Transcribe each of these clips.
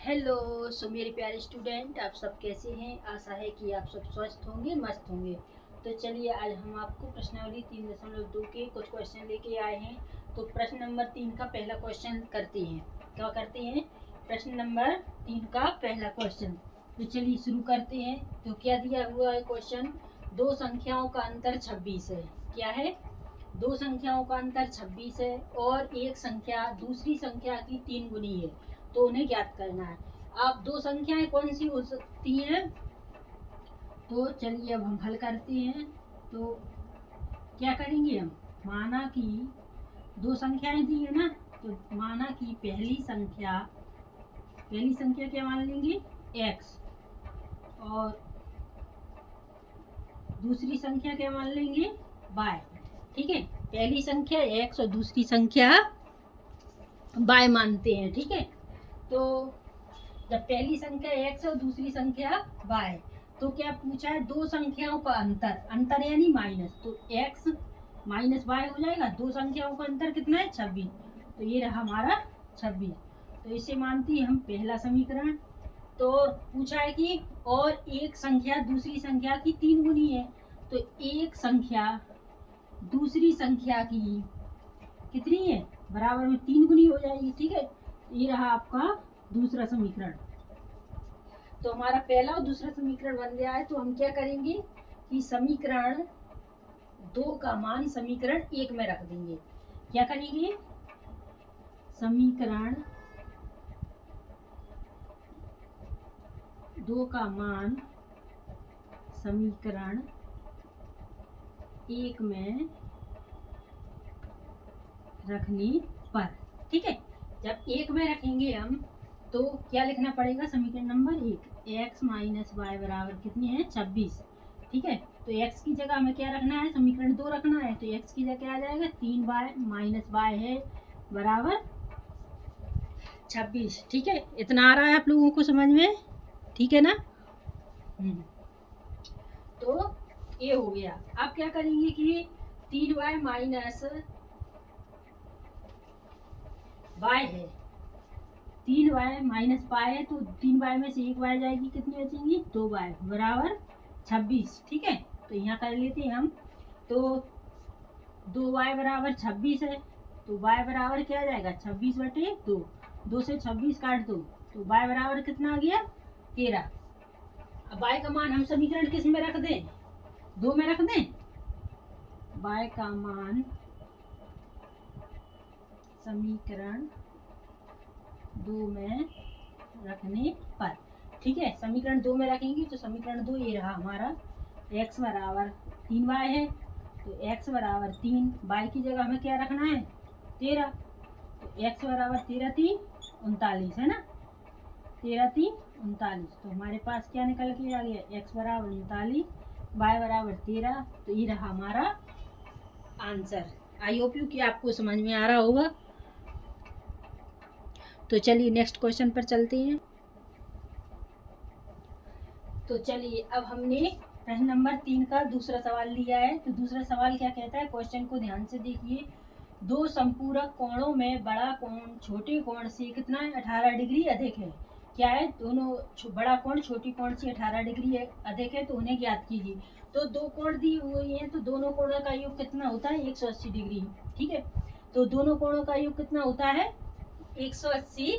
Hello. मेरे प्यारे student, आप सब कैसे हैं? आशा है कि आप सब स्वस्थ होंगे, मस्त होंगे। तो चलिए, आज हम आपको प्रश्नावली 3.2 के कुछ क्वेश्चन लेके आए हैं। तो प्रश्न नंबर 3 का पहला क्वेश्चन करते हैं। क्या करते हैं? प्रश्न नंबर 3 का पहला क्वेश्चन। तो चलिए शुरू करते हैं। तो क्या दिया हुआ है क्वेश्चन? दो संख्याओं का अंतर 26 है। क्या है? दो संख्याओं का अंतर 26 है और एक संख्या दूसरी संख्या की 3 गुनी है। तो उन्हें ज्ञात करना है। आप दो संख्याएं कौन सी हो सकती हैं? तो चलिए अब हम हल करते हैं। तो क्या करेंगे हम? माना कि दो संख्याएं दी है ना, तो माना कि पहली संख्या क्या मान लेंगे? x। और दूसरी संख्या क्या मान लेंगे? y। ठीक है, पहली संख्या x और दूसरी संख्या y मानते हैं। ठीक है, तो जब पहली संख्या x और दूसरी संख्या y, तो क्या पूछा है? दो संख्याओं का अंतर, अंतर यानी माइनस, तो x माइनस y हो जाएगा। दो संख्याओं का अंतर कितना है? 26। तो ये रहा हमारा 26। तो इसे मानती है हम पहला समीकरण। तो पूछा है कि और एक संख्या दूसरी संख्या की 3 गुनी है। तो एक संख्या दूसरी संख्या की कितनी है? बराबर में 3 गुनी हो जाएगी। ठीक है, ये रहा आपका दूसरा समीकरण। तो हमारा पहला और दूसरा समीकरण बन गया है। तो हम क्या करेंगे कि समीकरण 2 का मान समीकरण 1 में रख देंगे। क्या करेंगे? समीकरण 2 का मान समीकरण 1 में रखने पर, ठीक है, जब 1 में रखेंगे हम, तो क्या लिखना पड़ेगा? समीकरण नंबर 1, x माइनस वाई बराबर कितनी है? 26। ठीक है, तो x की जगह हमें क्या रखना है? समीकरण 2 रखना है। तो x की जगह क्या आ जाएगा? 3y माइनस वाई है बराबर 26। ठीक है, इतना आ रहा है आप लोगों को समझ में? ठीक है ना? तो ये हो गया। अब क्या करेंगे कि 3y माइनस वाई है, 3y माइनस पाई है, तो 3y में से 1y जाएगी, कितनी बचेंगी? 2y बराबर 26। ठीक है, तो यहाँ कर लेते हैं हम। तो 2y बराबर 26 है, तो y बराबर क्या आ जाएगा? 26/2। 2 से 26 काट दो, तो y बराबर कितना आ गया? 13। अब y का मान हम समीकरण किस में रख दें? 2 में रख दें। y का मान समीकरण 2 में रखने पर, ठीक है, समीकरण 2 में रखेंगे तो समीकरण 2 ये रहा हमारा। x बराबर 3y है, तो x बराबर 3, y की जगह हमें क्या रखना है? 13। तो x बराबर 13×3 39 है ना? 13×3 39। तो हमारे पास क्या निकल के आ गया? x बराबर 39, y बराबर 13। तो ये रहा हमारा आंसर। आई होप यू कि आपको समझ में आ रहा होगा। तो चलिए नेक्स्ट क्वेश्चन पर चलते हैं। तो चलिए, अब हमने प्रश्न नंबर 3 का दूसरा सवाल लिया है। तो दूसरा सवाल क्या कहता है? क्वेश्चन को ध्यान से देखिए। दो संपूरक कोणों में बड़ा कोण छोटे कोण से कितना है? 18 डिग्री अधिक है। क्या है? दोनों बड़ा कोण छोटी कोण से 18 डिग्री अधिक है, तो उन्हें ज्ञात कीजिए। तो दो कोण दी हुई हैं, तो दोनों कोणों का योग कितना होता है? 180 डिग्री। ठीक है, तो दोनों कोणों का योग कितना होता है? 180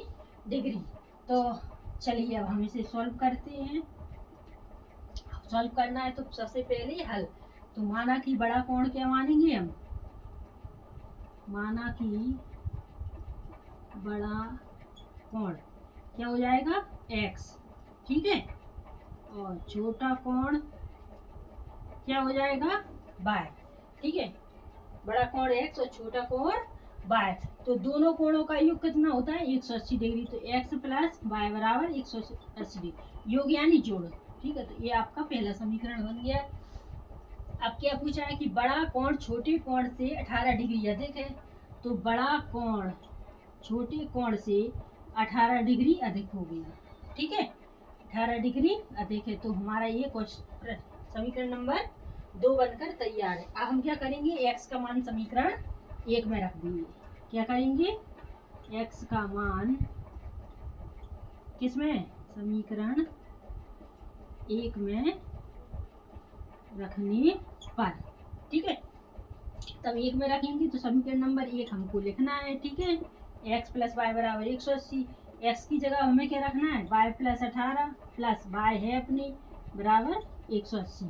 डिग्री। तो चलिए अब हम इसे सॉल्व करते हैं। सॉल्व करना है तो सबसे पहले हल। तो माना कि बड़ा कोण क्या मानेंगे हम? माना कि बड़ा कोण क्या हो जाएगा? x। ठीक है, और छोटा कोण क्या हो जाएगा? y। ठीक है, बड़ा कोण x और छोटा कोण y। तो दोनों कोणों का योग कितना होता है? 180 डिग्री। तो x प्लस y बराबर 180 डिग्री, योग यानी जोड़। ठीक है, तो ये आपका पहला समीकरण बन गया। अब क्या पूछा है कि बड़ा कोण छोटे कोण से 18 डिग्री अधिक है। तो बड़ा कोण छोटे कोण से 18 डिग्री अधिक हो गया। ठीक है, 18 डिग्री अधिक है। तो हमारा ये क्वेश्चन समीकरण नंबर 2 बनकर तैयार है। अब हम क्या करेंगे? x का मान समीकरण 1 में रख देंगे। क्या करेंगे? x का मान किसमें, समीकरण 1 में रखने पर, ठीक है। तब 1 में रखेंगे तो समीकरण नंबर 1 हमको लिखना है, ठीक है। x प्लस वाई बराबर 180, x की जगह हमें क्या रखना है, y प्लस 18 प्लस y है अपनी बराबर 180।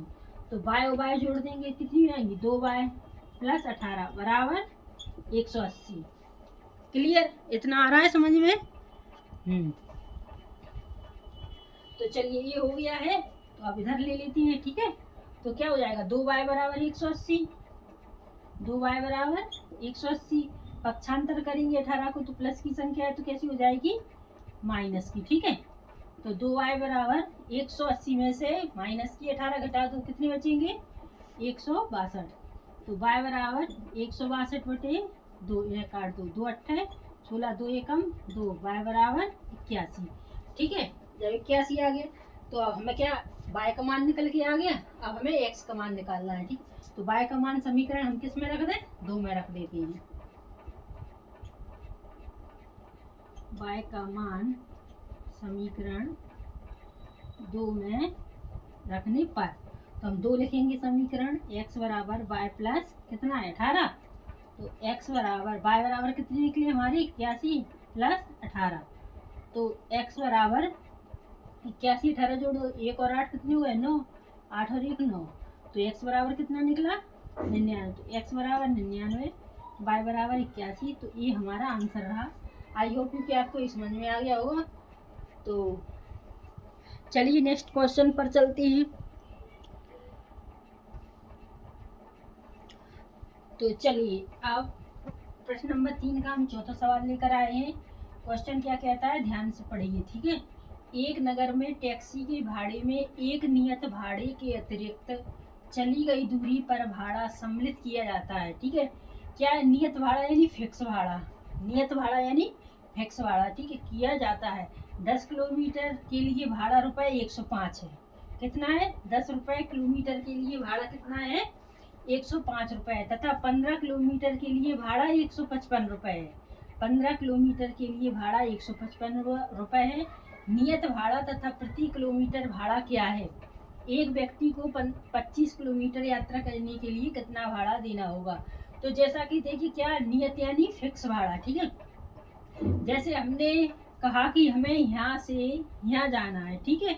तो y और y जोड़ देंगे, कितनी हो जाएंगी, 2y प्लस 18 बराबर 180। क्लियर, इतना आ रहा है समझ में? तो चलिए ये हो गया है, तो अब इधर ले लेते हैं, ठीक है। तो क्या हो जाएगा, 2y बराबर 180, 2y बराबर 180, पक्षांतर करेंगे 18 को तो प्लस की संख्या है तो कैसी हो जाएगी, माइनस की, ठीक है। तो 2y बराबर 180 में से माइनस की 18 घटा दो, कितने बचेंगे, 162। तो y बराबर 162 बटे 2, इन्हें काट दो, 2 8 16, 2 एकम 2, y बराबर 81, ठीक है। जब 81 आ गया तो अब हमें क्या, y का मान निकल के आ गया, अब हमें x का मान निकालना है, ठीक। तो y का मान समीकरण हम किस में रख दें, 2 में रख देते हैं। y का मान समीकरण 2 में रखने पर, तो हम 2 लिखेंगे समीकरण, x बराबर y प्लस कितना है 18, तो x बराबर y बराबर कितनी निकली हमारी 81 प्लस 18, तो x बराबर 81, 18 जोड़ो, 1 और 8 कितने हुए, 9, 8 और 1 9, तो x बराबर कितना निकला 99, तो x बराबर 99, y बराबर 81, तो ये हमारा आंसर रहा। आई होप कि आपको समझ में आ गया होगा। तो चलिए नेक्स्ट क्वेश्चन पर चलते हैं। तो चलिए अब प्रश्न नंबर 3 का हम चौथा सवाल लेकर आए हैं। क्वेश्चन क्या कहता है, ध्यान से पढ़िए, ठीक है। एक नगर में टैक्सी के भाड़े में एक नियत भाड़े के अतिरिक्त चली गई दूरी पर भाड़ा सम्मिलित किया जाता है, ठीक है। क्या है, नियत भाड़ा यानी फिक्स भाड़ा, नियत भाड़ा यानी फिक्स भाड़ा, ठीक है, किया जाता है। 10 किलोमीटर के लिए भाड़ा रुपये 105 है, कितना है, 10 रुपये किलोमीटर के लिए भाड़ा कितना है, 105 रुपये, तथा 15 किलोमीटर के लिए भाड़ा 155 रुपये है। 15 किलोमीटर के लिए भाड़ा 155 रुपये है। नियत भाड़ा तथा प्रति किलोमीटर भाड़ा क्या है, एक व्यक्ति को 25 किलोमीटर यात्रा करने के लिए कितना भाड़ा देना होगा। तो जैसा कि देखिए क्या, नियत यानी फिक्स भाड़ा, ठीक है। जैसे हमने कहा कि हमें यहाँ से यहाँ जाना है, ठीक है,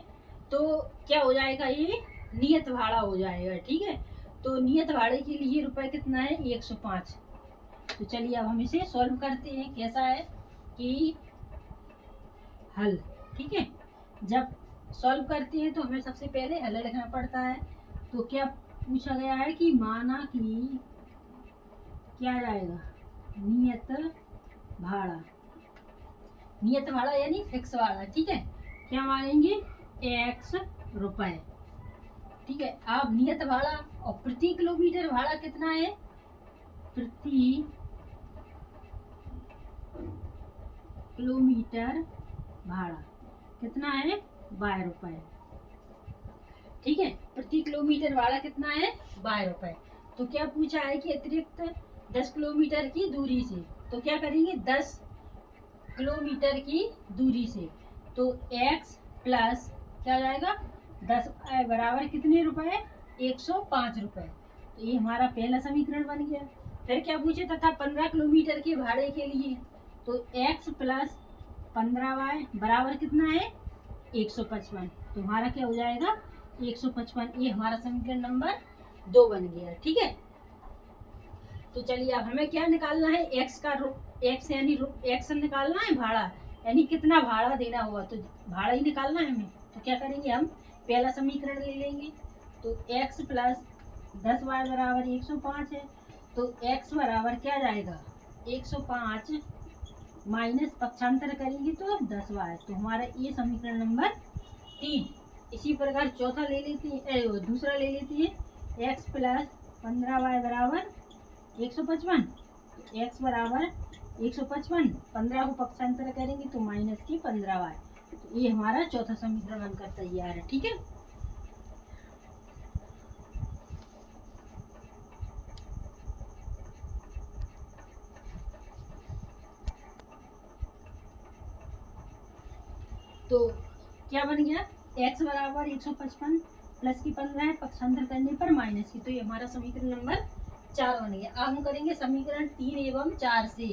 तो क्या हो जाएगा, ये नियत भाड़ा हो जाएगा, ठीक है। तो नियत भाड़े के लिए रुपए कितना है, 105। तो चलिए अब हम इसे सॉल्व करते हैं। कैसा है कि हल, ठीक है, जब सॉल्व करते हैं तो हमें सबसे पहले हल लिखना पड़ता है। तो क्या पूछा गया है कि माना कि क्या जाएगा, नियत भाड़ा, नियत भाड़ा यानी फिक्स भाड़ा, ठीक है। क्या मानेंगे, x रुपए, ठीक है। अब नियत भाड़ा और प्रति किलोमीटर भाड़ा कितना है, प्रति किलोमीटर भाड़ा कितना है, 12 रुपये, ठीक है। प्रति किलोमीटर भाड़ा कितना है, 12 रुपये। तो क्या पूछा है कि अतिरिक्त 10 किलोमीटर की दूरी से, तो क्या करेंगे, 10 किलोमीटर की दूरी से, तो x प्लस क्या हो जाएगा, 10 बराबर कितने रुपए, 105 रुपये। तो ये हमारा पहला समीकरण बन गया। फिर क्या पूछे, तथा 15 किलोमीटर के भाड़े के लिए, तो x प्लस 15y बराबर कितना है, 155। तो हमारा क्या हो जाएगा, 155। ये हमारा समीकरण नंबर 2 बन गया, ठीक है। तो चलिए अब हमें क्या निकालना है, x का x यानी x निकालना है, भाड़ा यानी कितना भाड़ा देना होगा, तो भाड़ा ही निकालना है हमें। तो क्या करेंगे, हम पहला समीकरण ले लेंगे। तो x प्लस 10y बराबर 105 है, तो x बराबर क्या जाएगा, 105 माइनस पक्षांतर करेंगे तो 10y। तो हमारा ये समीकरण नंबर 3। इसी प्रकार चौथा ले लेते हैं, दूसरा ले लेते हैं, x प्लस 15y बराबर 155, x बराबर 155, 15 को पक्षांतर करेंगे तो माइनस की 15y। तो ये हमारा चौथा समीकरण बनकर तैयार है, ठीक है। तो क्या बन गया, x बराबर 155 प्लस की 15 है, पक्षांतर करने पर माइनस की, तो ये हमारा समीकरण नंबर 4 बन गया। अब हम करेंगे समीकरण 3 एवं 4 से,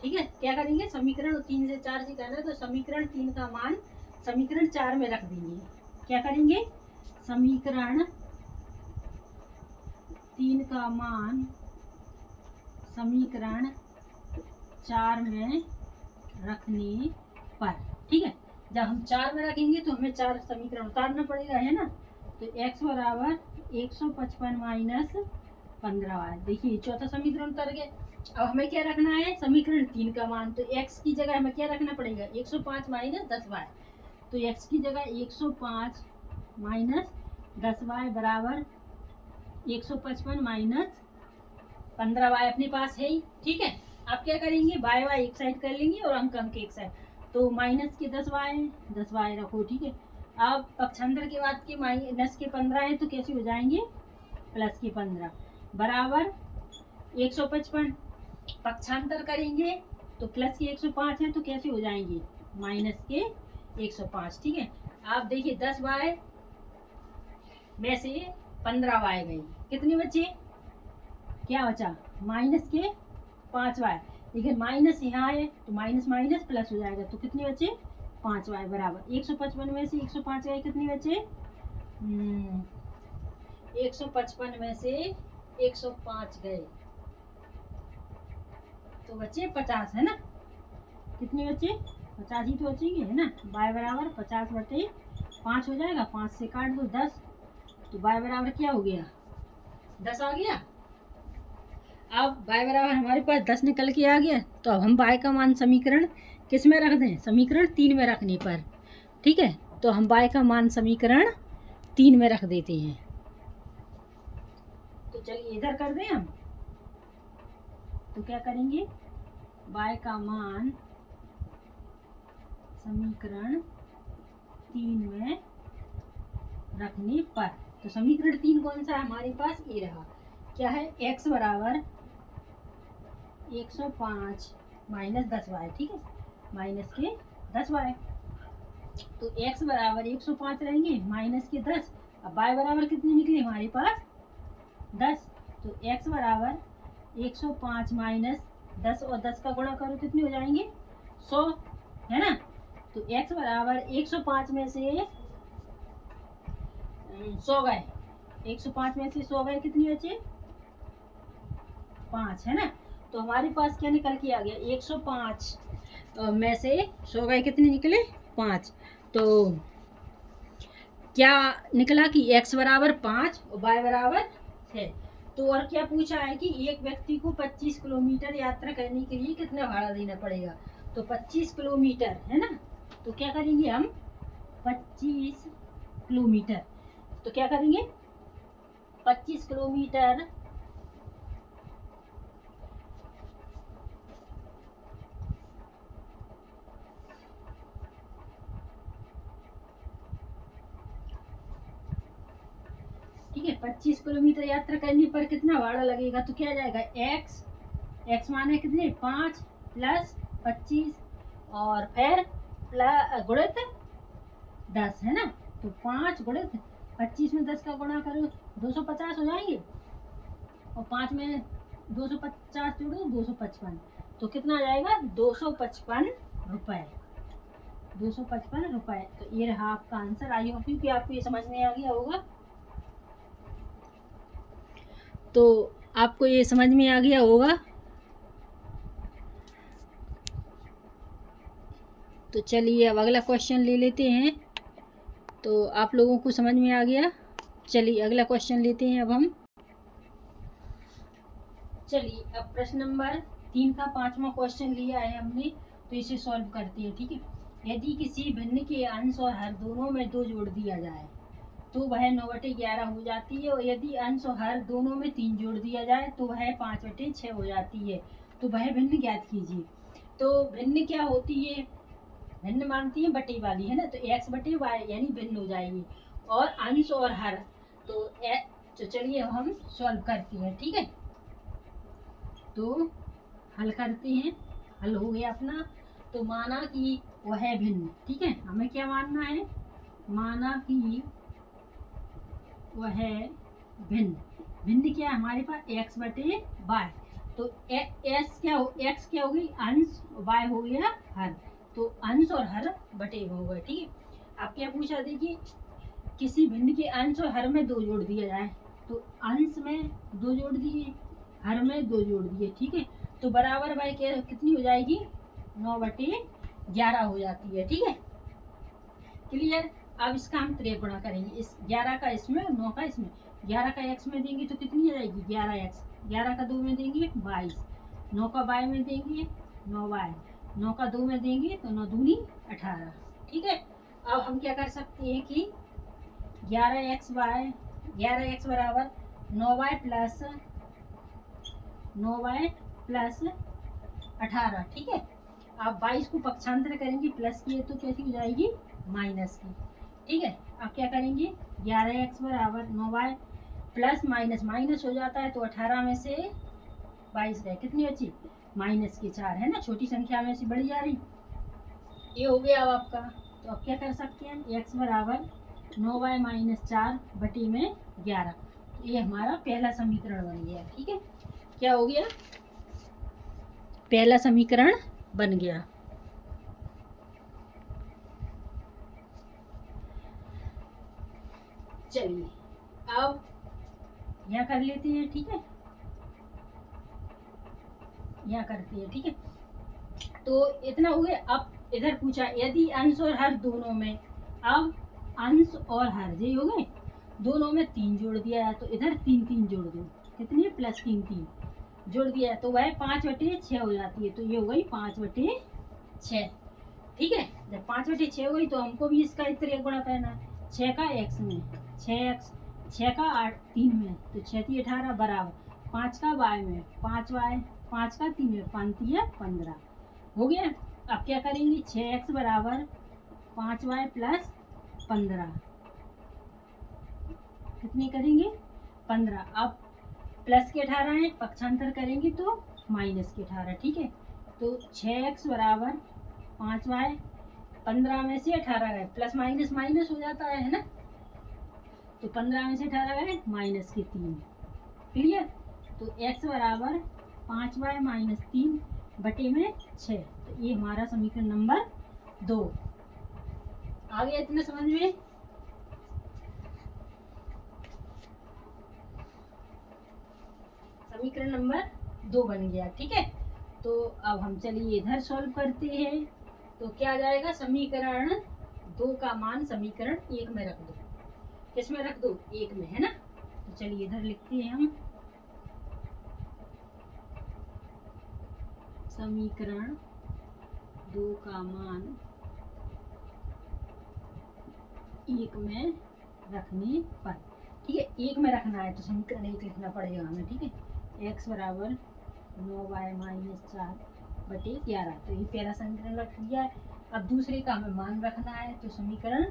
ठीक है। क्या करेंगे, समीकरण 3 से 4 से करना है, तो समीकरण 3 का मान समीकरण 4 में रख देंगे। क्या करेंगे, समीकरण 3 का मान समीकरण 4 में रखने पर, ठीक है। जब हम 4 में रखेंगे तो हमें 4 समीकरण उतारना पड़ेगा, है ना। तो x बराबर 155 माइनस 15 देखिए चौथा समीकरण उतर गया। अब हमें क्या रखना है, समीकरण 3 का मान, तो x की जगह हमें क्या रखना पड़ेगा, 105 माइनस 10y, तो x की जगह 105 माइनस 10y बराबर 155 माइनस 15y अपने पास है ही, ठीक है। आप क्या करेंगे, y y एक साइड कर लेंगे और अंक अंक एक साइड, तो माइनस के 10y रखो, ठीक है। अब पक्षांतर के बाद के माइनस के 15 है, तो कैसे हो जाएंगे, प्लस के 15 बराबर 155, पक्षांतर करेंगे तो प्लस के 105 है, तो कैसे हो जाएंगे, माइनस के 105, ठीक है। आप देखिए 10y में से 15y गई, कितने बचे, क्या बचा, माइनस के 5y, लेकिन माइनस यहाँ है तो माइनस माइनस प्लस हो जाएगा, तो कितने बचे, 5y बराबर 155 में से 105 गए, कितने बचे, 155 में से 105 गए तो बचे 50, है ना। कितने बचे, 50 ही तो बचेंगे, है ना। y बराबर 50/5 हो जाएगा, 5 से काट दो 10, तो y बराबर क्या हो गया, 10 आ गया। अब y बराबर हमारे पास 10 निकल के आ गया, तो अब हम y का मान समीकरण किस में रख दें, समीकरण 3 में रखने पर, ठीक है। तो हम y का मान समीकरण 3 में रख देते हैं। तो चलिए इधर कर दें हम, तो क्या करेंगे, y का मान समीकरण 3 में रखने पर, तो समीकरण 3 कौन सा है हमारे पास, ये रहा, क्या है, x बराबर 105 माइनस 10y, ठीक है, माइनस के 10y, तो x बराबर 105 रहेंगे माइनस के 10, अब y बराबर कितने निकले हमारे पास 10, तो x बराबर 105 माइनस 10 और 10 का गुणा करो, कितने हो जाएंगे 100, है ना। तो x बराबर 105 में से 100 गए, 105 में से 100 गए, कितने बचे 5, है ना। तो हमारे पास क्या निकल के आ गया, 105 में से 100 गए, कितने निकले 5, तो क्या निकला कि x बराबर 5 और y बराबर 6। तो और क्या पूछा है कि एक व्यक्ति को 25 किलोमीटर यात्रा करने के लिए कितना भाड़ा देना पड़ेगा, तो 25 किलोमीटर, है ना। तो क्या करेंगे हम, 25 किलोमीटर, तो क्या करेंगे 25 किलोमीटर ठीक है, 25 किलोमीटर यात्रा करने पर कितना भाड़ा लगेगा, तो क्या जाएगा, x माने कितने 5 प्लस 25 और फिर गुणित 10, है ना। तो 5 गुणित 25 में 10 का गुणा करो 250 हो जाएंगे, और 5 में 250 जोड़ो 255, तो कितना आ जाएगा 255 रुपये, 255 रुपये। तो ये रहा आपका आंसर। आई होप कि आपको ये समझ में आ गया होगा, तो आपको ये समझ में आ गया होगा। तो चलिए अब अगला क्वेश्चन ले लेते हैं। तो आप लोगों को समझ में आ गया, चलिए अगला क्वेश्चन लेते हैं अब हम। चलिए अब प्रश्न नंबर 3 का 5वां क्वेश्चन लिया है हमने, तो इसे सॉल्व करते हैं, ठीक है। यदि किसी भिन्न के अंश और हर दोनों में 2 जोड़ दिया जाए तो वह 9/11 हो जाती है, और यदि अंश और हर दोनों में 3 जोड़ दिया जाए तो वह 5/6 हो जाती है। तो वह भिन्न ज्ञात कीजिए। तो भिन्न क्या होती है, भिन्न मानती है बटे वाली, है ना, तो x बटे y यानी भिन्न हो जाएगी, और अंश और हर तो चलिए हम सॉल्व करते हैं, ठीक है। तो हल करते हैं, हल हो गया अपना। तो माना कि वो है भिन्न। ठीक है, हमें क्या मानना है, माना कि वह है भिन्न। भिन्न क्या है हमारे पास, x बटे वाई। तो एक्स क्या हो गई अंश, वाई हो गया हर। तो अंश और हर बटे हो गए। ठीक है, अब क्या पूछा, देखिए किसी भिन्न के अंश और हर में 2 जोड़ दिया जाए, तो अंश में 2 जोड़ दिए, हर में 2 जोड़ दिए। ठीक है, तो बराबर बाई कितनी हो जाएगी, 9/11 हो जाती है। ठीक है, क्लियर। अब इसका हम त्रिय गुणा करेंगे, इस 11 का इसमें और 9 का इसमें। 11 का x में देंगे तो कितनी आ जाएगी 11x, 11 का 2 में देंगे 22, 9 का y में देंगे 9y, 9 का 2 में देंगे तो 9 दूनी 18। ठीक है, अब हम क्या कर सकते हैं कि 11x बराबर 9y प्लस 18। ठीक है, आप 22 को पक्षांतर करेंगे, प्लस की है तो कैसी हो जाएगी, माइनस की। ठीक है, अब क्या करेंगे, 11x बराबर 9y प्लस माइनस हो जाता है, तो 18 में से 22 गए, कितनी बची, -4 है ना, छोटी संख्या में से बड़ी जा रही। ये हो गया अब आपका। तो अब क्या कर सकते हैं, x बराबर 9y - 4 बटी में 11। ये हमारा पहला समीकरण बन गया। ठीक है, क्या हो गया, पहला समीकरण बन गया। चलिए अब यहाँ कर लेते हैं। ठीक है, यहाँ करते हैं। ठीक है, तो इतना हो गया। अब इधर पूछा यदि अंश और हर दोनों में, अब अंश और हर ये हो गए, दोनों में 3 जोड़ दिया है, तो इधर 3 जोड़ दो, कितनी +3 जोड़ दिया है, तो वह 5/6 हो जाती है। तो ये हो गई 5/6। ठीक है, जब 5/6 हो गई तो हमको भी इसका त्रिय गुणा करना है। 6 का x में 6x, 6 का 3 में, तो 6 × 18 बराबर 5 का y में 5y, 5 का 3 में 5 × 15 हो गया। अब क्या करेंगे, 6x बराबर 5y प्लस 15, कितनी करेंगे 15। अब प्लस के 18 है, पक्षांतर करेंगे तो माइनस के 18। ठीक है, तो 6x बराबर 5y, 15 में से 18 गए, प्लस माइनस हो जाता है ना, तो 15 में से 18 गए -3। क्लियर, तो x बराबर 5y - 3 बटे में 6। तो ये हमारा समीकरण नंबर 2 आ गया। इतना समझ में, समीकरण नंबर 2 बन गया। ठीक है, तो अब हम चलिए इधर सॉल्व करते हैं। तो क्या आ जाएगा, समीकरण 2 का मान समीकरण 1 में रख दो। किस में रख दो, 1 में, है ना। तो चलिए इधर लिखते हैं हम, समीकरण 2 का मान 1 में रखने पर। ठीक है, 1 में रखना है तो समीकरण 1 लिखना पड़ेगा हमें। ठीक है, x बराबर 9y - 4 बटे 11। तो ये पहला समीकरण रख दिया है। अब दूसरे का हमें मान रखना है, तो समीकरण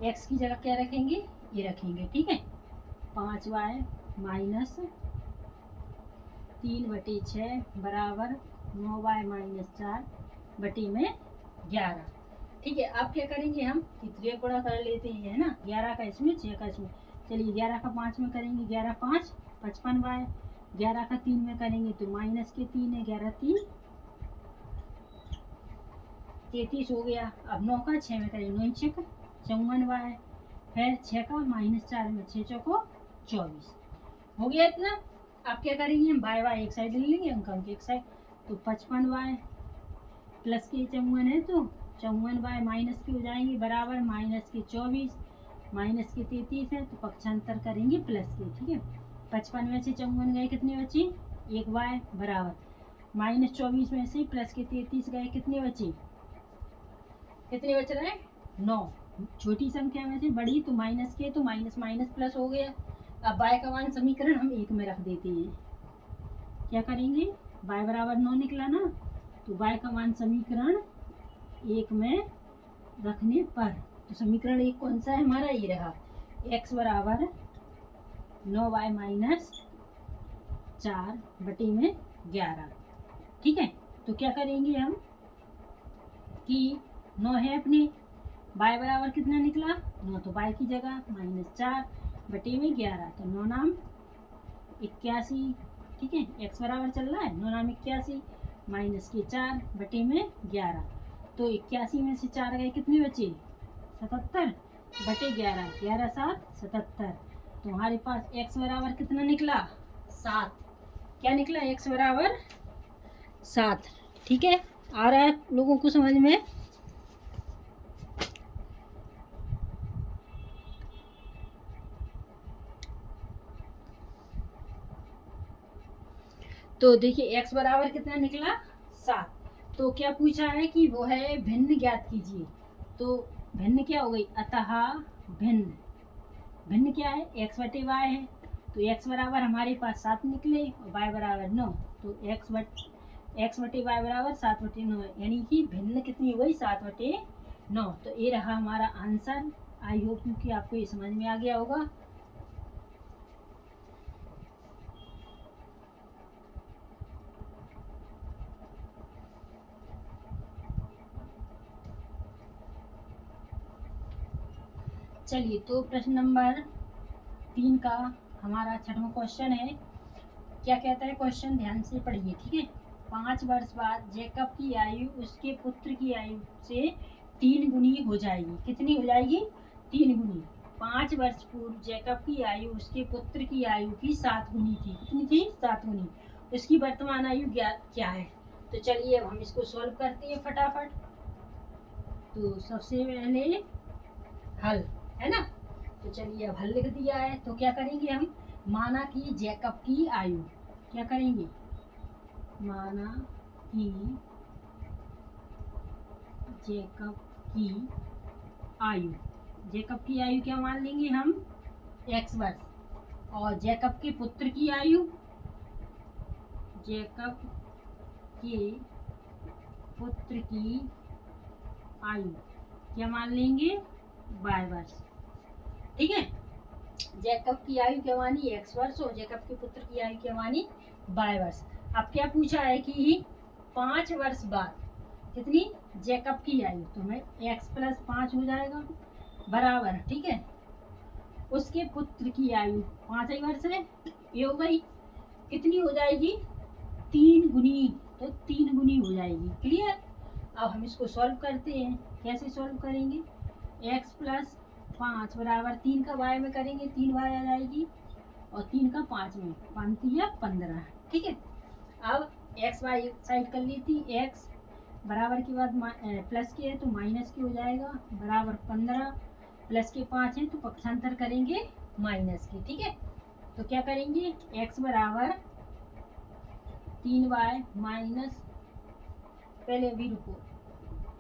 x की जगह क्या रखेंगे, ये रखेंगे। ठीक है, 5y - 3 बटे 6 बराबर 9y - 4 बटे में 11। ठीक है, अब क्या करेंगे हम, त्रिय गुणा कर लेते हैं, है ना। 11 का इसमें, 6 का इसमें। चलिए 11 का 5 में करेंगे, 11 × 5 = 55y, 11 का 3 में करेंगे तो -3 है, 11 × 3 = 33 हो गया। अब 9 का 6 में करेंगे, 9 × 6 = 54y, फिर 6 का -4 में 6 × 4 = 24 हो गया। इतना अब क्या करेंगे, हम y एक साइड ले लेंगे, अंक एक साइड, तो 55y प्लस के 54 है, तो 54y माइनस के हो जाएंगे बराबर -24, -33 है, तो पक्षांतर करेंगे प्लस के। ठीक है, 55 में से 54 गए, कितने बचे, 1y बराबर -24 में से प्लस के 33 गए, कितने बचे, कितने बच रहे हैं, 9। छोटी संख्या में से बड़ी, तो माइनस के, तो माइनस प्लस हो गया। अब y का मान समीकरण हम 1 में रख देते हैं। क्या करेंगे, y बराबर 9 निकला ना, तो y का मान समीकरण 1 में रखने पर, तो समीकरण 1 कौन सा है हमारा, ये रहा, x बराबर 9y - 4 बटे में 11। ठीक है, तो क्या करेंगे हम कि 9 है अपने, y बराबर कितना निकला 9, तो y की जगह -4 बटे में 11, तो 9 नाम 81, ठीक है। x बराबर चल रहा है 9 नाम 81 माइनस के 4 बटे में 11, तो 81 में से 4 गए कितने बचे 77 बटे 11, 11 7 77, तो हमारे पास x बराबर कितना निकला 7, क्या निकला x बराबर 7, ठीक है। आ रहा है लोगों को समझ में? तो देखिए x बराबर कितना निकला 7, तो क्या पूछा है कि वो है भिन्न ज्ञात कीजिए, तो भिन्न क्या हो गई अतः भिन्न, भिन्न क्या है x बटे y है, तो x बराबर हमारे पास 7 निकले और y बराबर 9, तो x बटे y बराबर 7 बटे 9, यानी कि भिन्न कितनी हो गई 7 बटे 9, तो ये रहा हमारा आंसर। आई होप कि आपको ये समझ में आ गया होगा। चलिए, तो प्रश्न नंबर 3 का हमारा 6वां क्वेश्चन है। क्या कहता है क्वेश्चन, ध्यान से पढ़िए, ठीक है। 5 वर्ष बाद जैकब की आयु उसके पुत्र की आयु से 3 गुनी हो जाएगी। कितनी हो जाएगी 3 गुनी। 5 वर्ष पूर्व जैकब की आयु उसके पुत्र की आयु की 7 गुनी थी। कितनी थी 7 गुनी। उसकी वर्तमान आयु क्या है। तो चलिए अब हम इसको सॉल्व करते हैं फटाफट। तो सबसे पहले हल है ना, तो चलिए अब हल लिख दिया है, तो क्या करेंगे हम, माना कि जैकब की आयु, क्या करेंगे, माना कि जैकब की आयु, जैकब की आयु क्या मान लेंगे हम x वर्ष, और जैकब के पुत्र की आयु, जैकब के पुत्र की आयु क्या मान लेंगे y वर्ष, ठीक है। जैकब की आयु क्या मानी x वर्ष और जैकब के पुत्र की आयु क्या मानी y वर्ष। अब क्या पूछा है कि 5 वर्ष बाद कितनी जैकब की आयु, तो हमें x + 5 हो जाएगा बराबर, ठीक है, उसके पुत्र की आयु 5 ही वर्ष है, ये हो गई कितनी हो जाएगी 3 गुनी, तो 3 गुनी हो जाएगी। क्लियर। अब हम इसको सॉल्व करते हैं। कैसे सॉल्व करेंगे, x + 5 बराबर 3 का y में करेंगे 3y आ जाएगी, और 3 का 5 में 5 या 15, ठीक है। अब x y एक साइड कर लेती, x बराबर के बाद प्लस के है तो माइनस के हो जाएगा बराबर 15, प्लस के 5 है तो पक्षांतर करेंगे माइनस के, ठीक है। तो क्या करेंगे x बराबर 3y माइनस, पहले अभी रुको,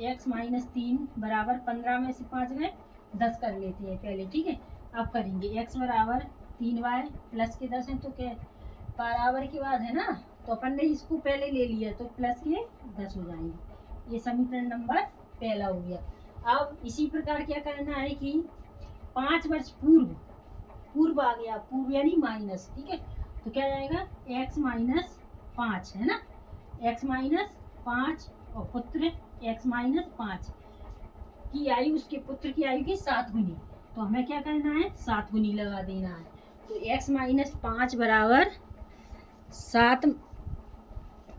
x - 3 बराबर 15 में से 5 गए 10 कर लेते हैं पहले, ठीक है। अब करेंगे x बराबर 3y प्लस के 10 है तो क्या बराबर के बाद है ना, तो अपन ने इसको पहले ले लिया तो प्लस के 10 हो जाएंगे। ये समीकरण नंबर पहला हो गया। अब इसी प्रकार क्या करना है कि 5 वर्ष पूर्व आ गया, पूर्व यानी माइनस, ठीक है। तो क्या जाएगा x - 5 है ना, x - 5 और पुत्र x - 5 की आयु उसके पुत्र की आयु की 7 गुनी, तो हमें क्या करना है 7 गुनी लगा देना है। तो x - 5 बराबर 7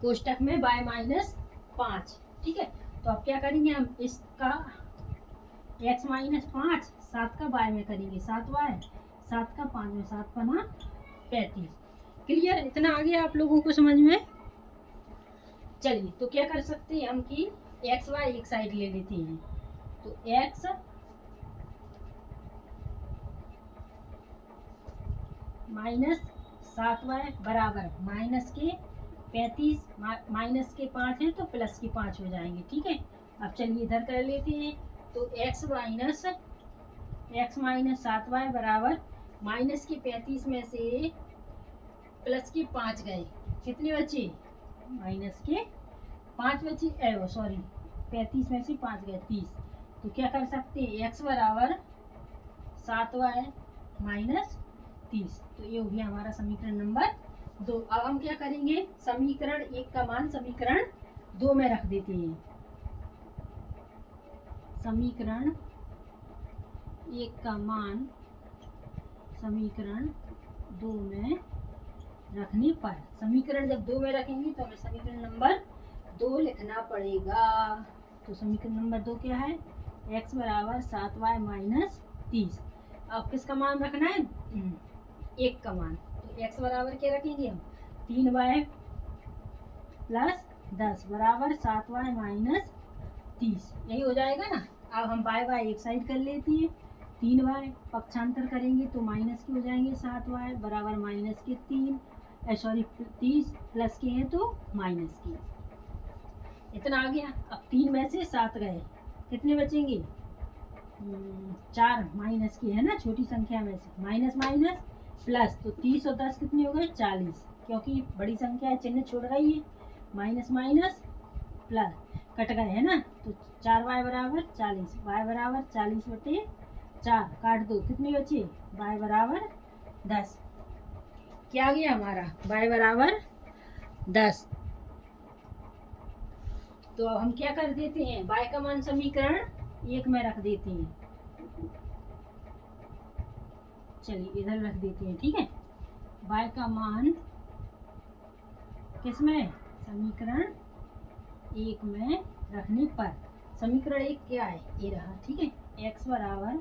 कोष्टक में y - 5, ठीक है। तो अब क्या करेंगे हम इसका x - 5 7 का y में करेंगे 7y, 7 का 5 में 7 5 35। क्लियर, इतना आ गया आप लोगों को समझ में। चलिए तो क्या कर सकते हैं हम कि एक्स वाई एक साइड ले लेते हैं, तो x - 7y बराबर माइनस के 35, माइनस के 5 है तो प्लस के 5 हो जाएंगे, ठीक है। अब चलिए इधर कर लेते हैं, तो x - 7y बराबर माइनस के 35 में से प्लस के 5 गए, कितने बचे माइनस के 5 बचे, सॉरी 35 में से 5 गए 30। तो क्या कर सकते हैं x बराबर 7y माइनस 30। तो ये हो गया हमारा समीकरण नंबर 2। अब हम क्या करेंगे, समीकरण 1 का मान समीकरण 2 में रख देते हैं। समीकरण एक का मान समीकरण 2 में रखने पर, समीकरण जब 2 में रखेंगे तो हमें समीकरण नंबर 2 लिखना पड़ेगा। तो समीकरण नंबर 2 क्या है? x बराबर 7y माइनस 30। अब किसका मान रखना है? एक का मान। तो x बराबर क्या रखेंगे हम? 3y प्लस 10 बराबर 7y माइनस 30। यही हो जाएगा ना। अब हम y एक साइड कर लेती है। 3y पक्षांतर करेंगे तो माइनस के हो जाएंगे, 7y बराबर माइनस के 30 प्लस के हैं तो माइनस के। इतना आ गया। अब 3 में से 7 गए, कितने बचेंगे? 4 माइनस के है ना, छोटी संख्या में से माइनस माइनस प्लस, तो 30 और 10 कितने हो गए? 40, क्योंकि बड़ी संख्या है चिन्ह छोड़ रही है। माइनस माइनस प्लस कट गए है ना, तो 4y बराबर 40, y बराबर 40/4 काट दो, कितने बचे? y बराबर 10। क्या आ गया हमारा? y बराबर 10। तो अब हम क्या कर देते हैं? y का मान समीकरण 1 में रख देते हैं। चलिए इधर रख देते हैं, ठीक है। y का मान किसमें? समीकरण 1 में रखने पर। समीकरण 1 क्या है? ये रहा, ठीक है। x बराबर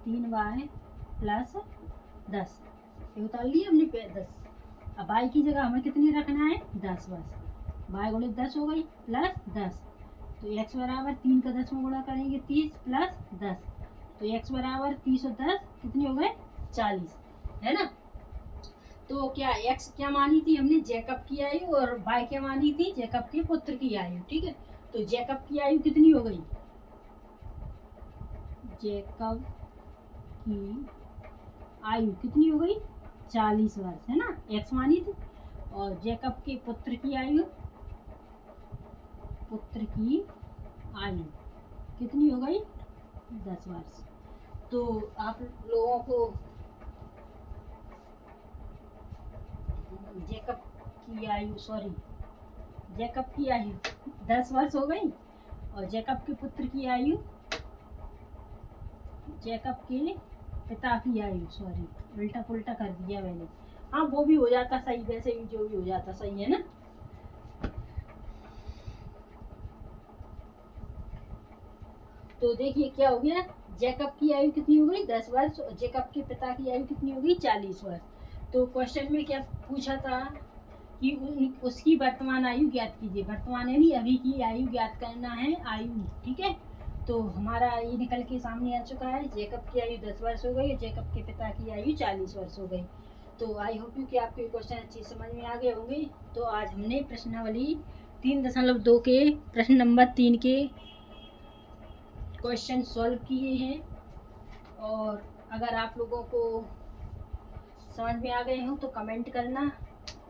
3y प्लस 10, ये उतार लिए हमने 10। अब y की जगह हमें कितनी रखना है? 10 बस। y गुणित 10 हो गई प्लस 10, तो x बराबर 3 का 10 में गुणा करेंगे 30 प्लस 10, तो x बराबर 30 और 10 कितने हो गए? 40, है ना। तो क्या x क्या मानी थी हमने? जैकब की आयु, और y क्या मानी थी? जैकब के पुत्र की आयु, ठीक है। तो जैकब की आयु कितनी हो गई? जैकब की आयु कितनी हो गई? 40 वर्ष, है ना, x मानी थी। और जैकब के पुत्र की आयु कितनी हो गई? 10 वर्ष। तो आप लोगों को जैकब की आयु 10 वर्ष हो गई, और जैकब के पुत्र की आयु, जैकब के पिता की आयु, उल्टा पुल्टा कर दिया मैंने। हाँ, वो भी हो जाता सही, वैसे भी जो भी हो जाता सही, है ना। तो देखिए क्या हो गया? जैकब की आयु कितनी हो गई? 10 वर्ष, और जैकब के पिता की आयु कितनी हो गई? 40 वर्ष। तो क्वेश्चन में क्या पूछा था कि उसकी वर्तमान आयु ज्ञात कीजिए। वर्तमान यानी अभी की आयु ज्ञात करना है, आयु, ठीक है। तो हमारा ये निकल के सामने आ चुका है। जैकब की आयु 10 वर्ष हो गई, जैकब के पिता की आयु 40 वर्ष हो गई। तो आई होप यू कि आपको ये क्वेश्चन अच्छी समझ में आ गए होंगे। तो आज हमने प्रश्नावली 3.2 के प्रश्न नंबर 3 के क्वेश्चन सॉल्व किए हैं। और अगर आप लोगों को समझ में आ गए हो तो कमेंट करना,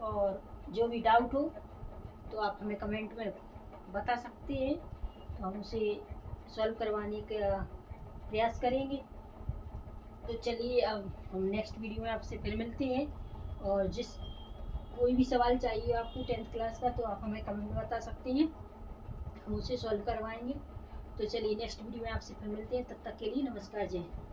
और जो भी डाउट हो तो आप हमें कमेंट में बता सकते हैं, तो हम उसे सॉल्व करवाने का प्रयास करेंगे। तो चलिए अब हम नेक्स्ट वीडियो में आपसे फिर मिलते हैं। और कोई भी सवाल चाहिए आपको 10th क्लास का, तो आप हमें कमेंट में बता सकते हैं, हम उसे सॉल्व करवाएंगे। तो चलिए नेक्स्ट वीडियो में आपसे फिर मिलते हैं। तब तक के लिए नमस्कार, जय हिंद।